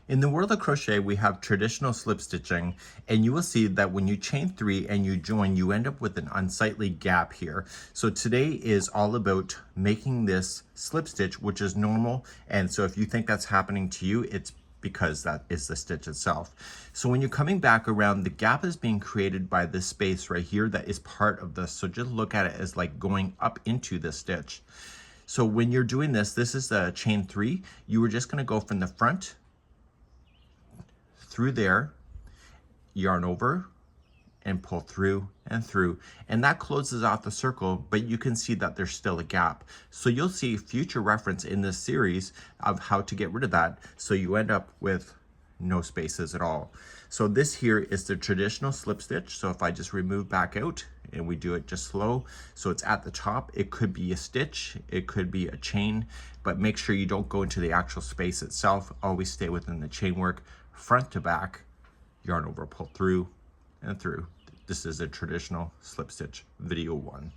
In the world of crochet, we have traditional slip stitching, and you will see that when you chain 3 and you join, you end up with an unsightly gap here. So today is all about making this slip stitch, which is normal. And so if you think that's happening to you, it's because that is the stitch itself. So when you're coming back around, the gap is being created by this space right here that is part of this. So just look at it as like going up into the stitch. So when you're doing this, this is the chain 3. You are just going to go from the front through there, yarn over, and pull through and through, and that closes off the circle, but you can see that there's still a gap. So you'll see future reference in this series of how to get rid of that, so you end up with no spaces at all. So this here is the traditional slip stitch. So if I just remove back out and we do it just slow, so it's at the top, it could be a stitch, it could be a chain, but make sure you don't go into the actual space itself. Always stay within the chain work, front to back, yarn over, pull through and through. This is a traditional slip stitch video 1.